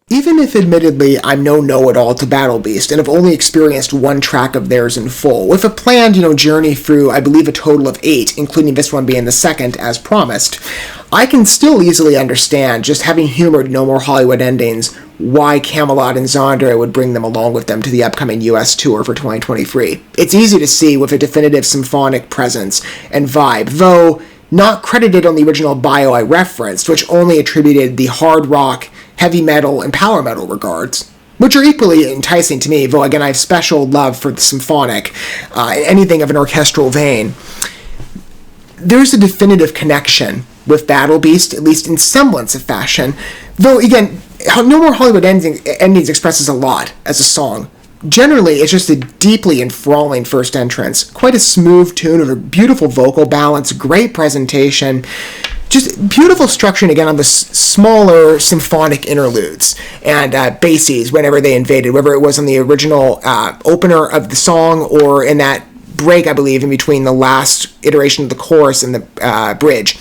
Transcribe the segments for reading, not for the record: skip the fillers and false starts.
Even if admittedly I'm no know-it-all to Battle Beast and have only experienced one track of theirs in full, with a planned, journey through, I believe, a total of 8, including this one being the second, as promised, I can still easily understand, just having humored No More Hollywood Endings, why Camelot and Zandria would bring them along with them to the upcoming US tour for 2023. It's easy to see with a definitive symphonic presence and vibe, though not credited on the original bio I referenced, which only attributed the hard rock, heavy metal, and power metal regards, which are equally enticing to me, though again I have special love for the symphonic, anything of an orchestral vein. There's a definitive connection with Battle Beast, at least in semblance of fashion, though again, No More Hollywood Endings expresses a lot as a song. Generally, it's just a deeply enthralling first entrance, quite a smooth tune with a beautiful vocal balance, great presentation, just beautiful structuring again on the smaller symphonic interludes and basses whenever they invaded, whether it was on the original opener of the song or in that break, I believe, in between the last iteration of the chorus and the bridge.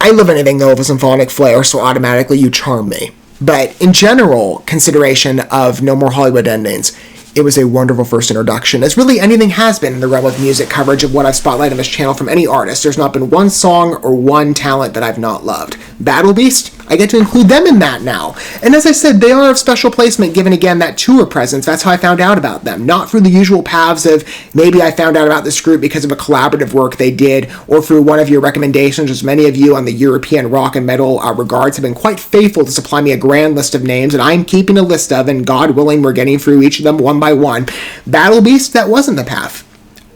I love anything, though, of a symphonic flair, so automatically you charm me. But in general consideration of No More Hollywood Endings, it was a wonderful first introduction, as really anything has been in the realm of music coverage of what I've spotlighted on this channel from any artist. There's not been one song or one talent that I've not loved. Battle Beast, I get to include them in that now. And as I said, they are of special placement given, again, that tour presence. That's how I found out about them. Not through the usual paths of maybe I found out about this group because of a collaborative work they did, or through one of your recommendations, as many of you on the European rock and metal regards have been quite faithful to supply me a grand list of names, and I'm keeping a list of, and God willing, we're getting through each of them one by one. Battle Beast, that wasn't the path.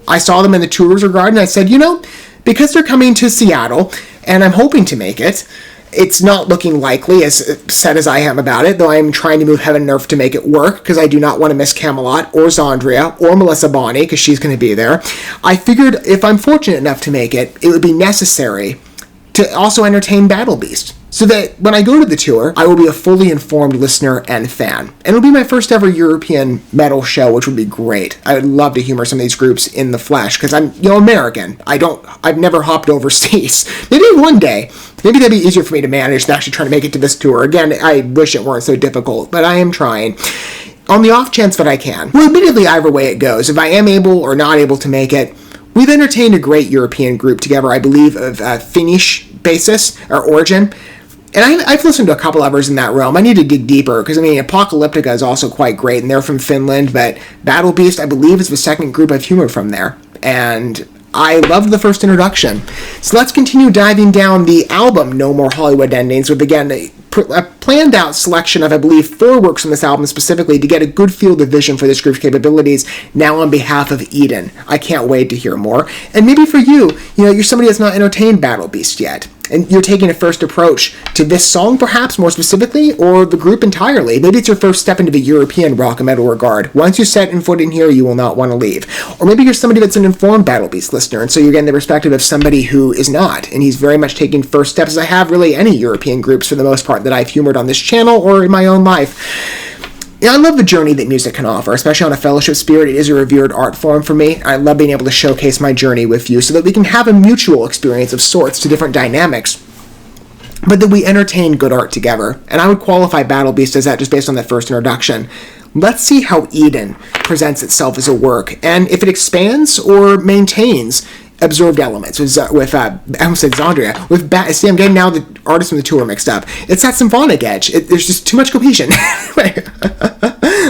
I saw them in the tours regard, and I said, because they're coming to Seattle, and I'm hoping to make it, it's not looking likely, as sad as I am about it, though I am trying to move heaven and earth to make it work, because I do not want to miss Camelot, or Zandria, or Melissa Bonney, because she's going to be there. I figured if I'm fortunate enough to make it, it would be necessary to also entertain Battle Beast, so that when I go to the tour, I will be a fully informed listener and fan. And it'll be my first ever European metal show, which would be great. I would love to humor some of these groups in the flesh, because I'm, American. I've never hopped overseas. Maybe one day. Maybe that'd be easier for me to manage than actually trying to make it to this tour. Again, I wish it weren't so difficult, but I am trying. On the off chance that I can. Well, admittedly, either way it goes, if I am able or not able to make it, we've entertained a great European group together, I believe, of Finnish basis, or origin. And I've listened to a couple others in that realm. I need to dig deeper, because, Apocalyptica is also quite great, and they're from Finland, but Battle Beast, I believe, is the second group I've humored from there. And I loved the first introduction. So let's continue diving down the album No More Hollywood Endings with, again, a planned out selection of, I believe, 4 works from this album specifically to get a good field of vision for this group's capabilities, now on behalf of Eden. I can't wait to hear more. And maybe for you, you're somebody that's not entertained Battle Beast yet, and you're taking a first approach to this song, perhaps, more specifically, or the group entirely. Maybe it's your first step into the European rock and metal regard. Once you set foot in here, you will not want to leave. Or maybe you're somebody that's an informed Battle Beast listener, and so you're getting the perspective of somebody who is not, and he's very much taking first steps, as I have really any European groups, for the most part, that I've humored on this channel or in my own life. I love the journey that music can offer, especially on a fellowship spirit. It is a revered art form for me. I love being able to showcase my journey with you so that we can have a mutual experience of sorts to different dynamics, but that we entertain good art together. And I would qualify Battle Beast as that just based on that first introduction. Let's see how Eden presents itself as a work, and if it expands or maintains observed elements with I almost said Zandria, with see, I'm getting now the artists from the tour mixed up. It's that symphonic edge. There's just too much cohesion.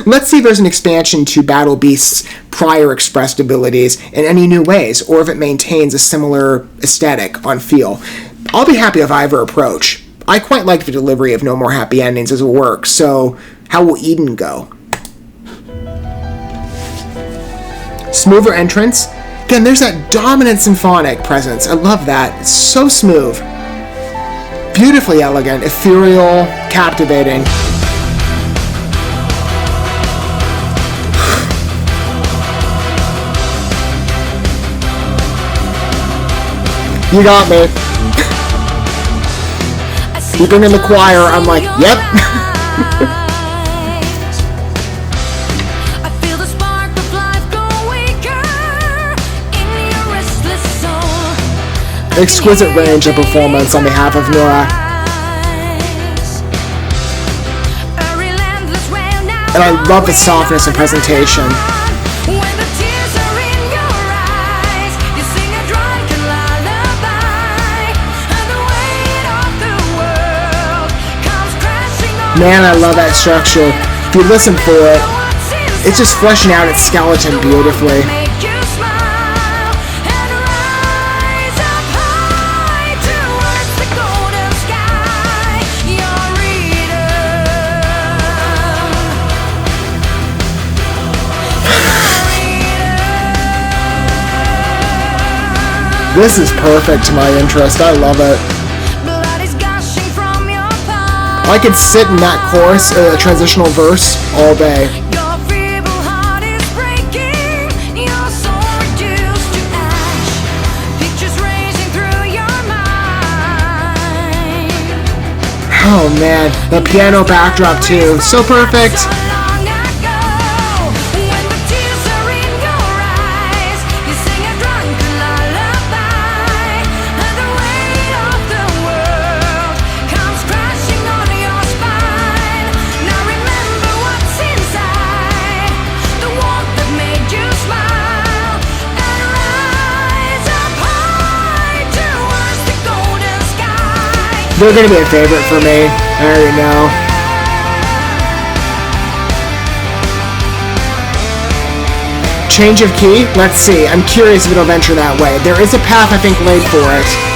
Let's see if there's an expansion to Battle Beast's prior expressed abilities in any new ways, or if it maintains a similar aesthetic on feel. I'll be happy with either approach. I quite like the delivery of No More Happy Endings as a work, so how will Eden go? Smoother entrance. Again, there's that dominant symphonic presence. I love that. It's so smooth. Beautifully elegant, ethereal, captivating. You got me. You bring in the choir, I'm like, yep. exquisite range of performance on behalf of Nora. And I love the softness and presentation. Man, I love that structure. If you listen for it, it's just fleshing out its skeleton beautifully. This is perfect to my interest. I love it. I could sit in that chorus, transitional verse, all day. Oh man, the piano backdrop too, so perfect. They're going to be a favorite for me. I already know. Change of key? Let's see. I'm curious if it'll venture that way. There is a path, I think, laid for it.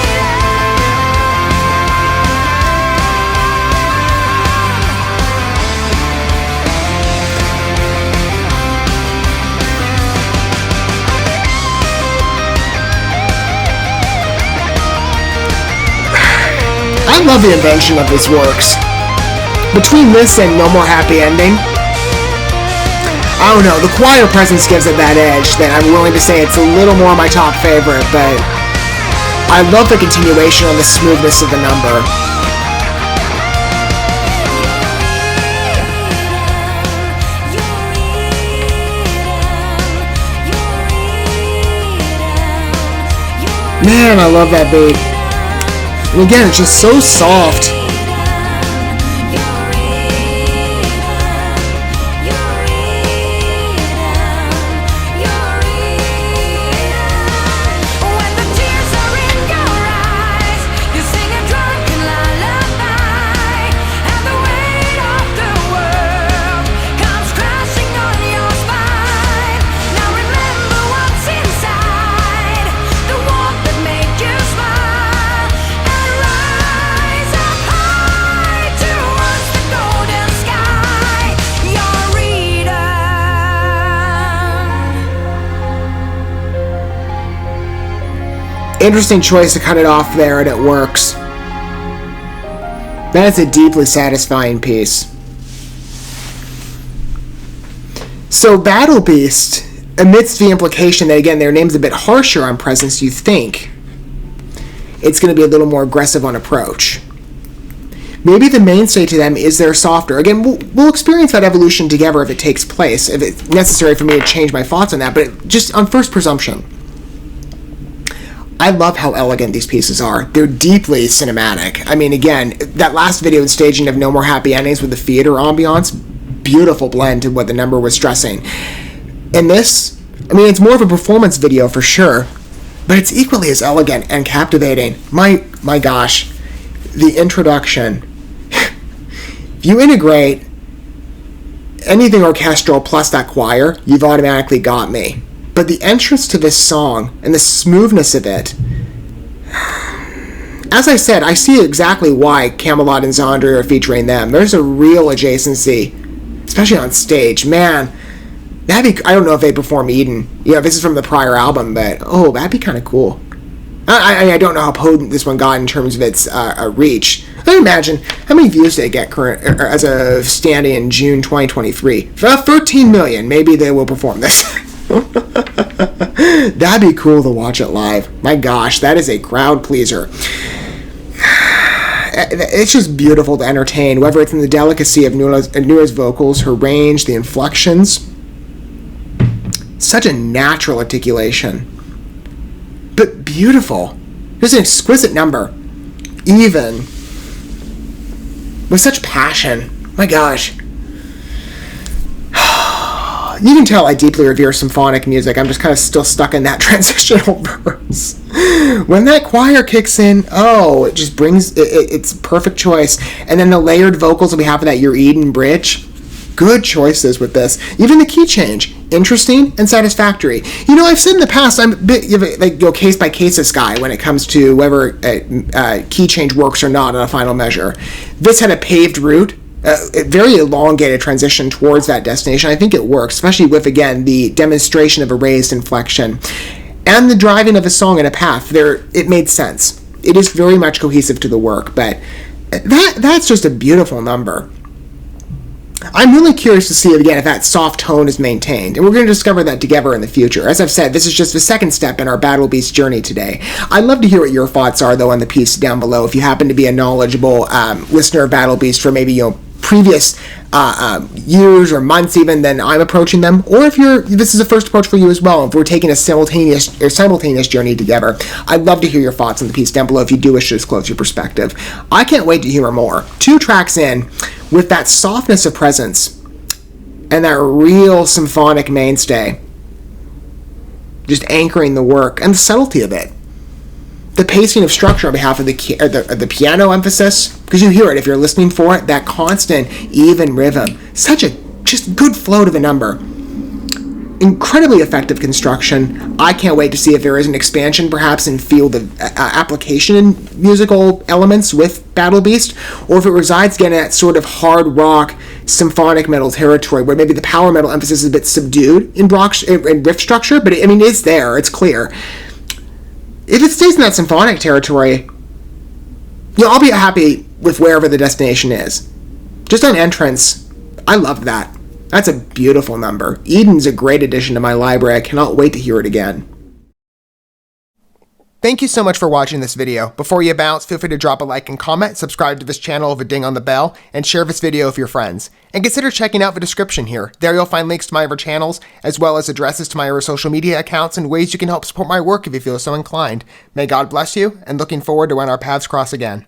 I love the invention of these works. Between this and No More Happy Ending, I don't know, the choir presence gives it that edge that I'm willing to say it's a little more my top favorite, but I love the continuation on the smoothness of the number. Man, I love that beat. And again, it's just so soft. Interesting choice to cut it off there, and it works. That is a deeply satisfying piece. So Battle Beast, amidst the implication that, again, their name's a bit harsher on presence, you think it's going to be a little more aggressive on approach. Maybe the mainstay to them is their softer. Again, we'll experience that evolution together if it takes place, if it's necessary for me to change my thoughts on that, but just on first presumption. I love how elegant these pieces are. They're deeply cinematic. I mean, again, that last video and staging of No More Happy Endings with the theater ambiance, beautiful blend to what the number was stressing. And this, I mean, it's more of a performance video for sure, but it's equally as elegant and captivating. My gosh, the introduction. If you integrate anything orchestral plus that choir, you've automatically got me. But the entrance to this song and the smoothness of it, as I said, I see exactly why Camelot and Zondre are featuring them. There's a real adjacency, especially on stage. Man, that'd be, I don't know if they perform Eden. You know, this is from the prior album, but oh, that'd be kind of cool. I don't know how potent this one got in terms of its reach. I imagine, how many views did it get current as of standing in June 2023? 13 million. Maybe they will perform this. That'd be cool to watch it live. My gosh, that is a crowd pleaser. It's just beautiful to entertain, whether it's in the delicacy of Noura's vocals, her range, the inflections. Such a natural articulation. But beautiful. Just an exquisite number. Even with such passion. My gosh. You can tell I deeply revere symphonic music. I'm just kind of still stuck in that transitional verse. When that choir kicks in, it just brings, it's a perfect choice. And then the layered vocals that we have for that Your Eden bridge, good choices with this. Even the key change, interesting and satisfactory. I've said in the past, I'm a bit case by case this guy when it comes to whether key change works or not on a final measure. This had a paved route. A very elongated transition towards that destination. I think it works, especially with, again, the demonstration of a raised inflection and the driving of a song in a path. It made sense. It is very much cohesive to the work, but that's just a beautiful number. I'm really curious to see, again, if that soft tone is maintained, and we're going to discover that together in the future. As I've said, this is just the second step in our Battle Beast journey today. I'd love to hear what your thoughts are, though, on the piece down below. If you happen to be a knowledgeable listener of Battle Beast for maybe, previous years or months even, then I'm approaching them, or if this is a first approach for you as well, if we're taking a simultaneous journey together. I'd love to hear your thoughts on the piece down below if you do wish to disclose your perspective. I can't wait to hear more. 2 tracks in, with that softness of presence and that real symphonic mainstay, just anchoring the work and the subtlety of it. The pacing of structure on behalf of the piano emphasis, because you hear it if you're listening for it, that constant, even rhythm. Such a just good flow to the number. Incredibly effective construction. I can't wait to see if there is an expansion, perhaps, in field of application in musical elements with Battle Beast, or if it resides again at sort of hard rock, symphonic metal territory, where maybe the power metal emphasis is a bit subdued in riff structure, but it's there, it's clear. If it stays in that symphonic territory, I'll be happy with wherever the destination is. Just on entrance, I love that. That's a beautiful number. Eden's a great addition to my library. I cannot wait to hear it again. Thank you so much for watching this video. Before you bounce, feel free to drop a like and comment, subscribe to this channel with a ding on the bell, and share this video with your friends. And consider checking out the description here. There you'll find links to my other channels, as well as addresses to my other social media accounts and ways you can help support my work if you feel so inclined. May God bless you, and looking forward to when our paths cross again.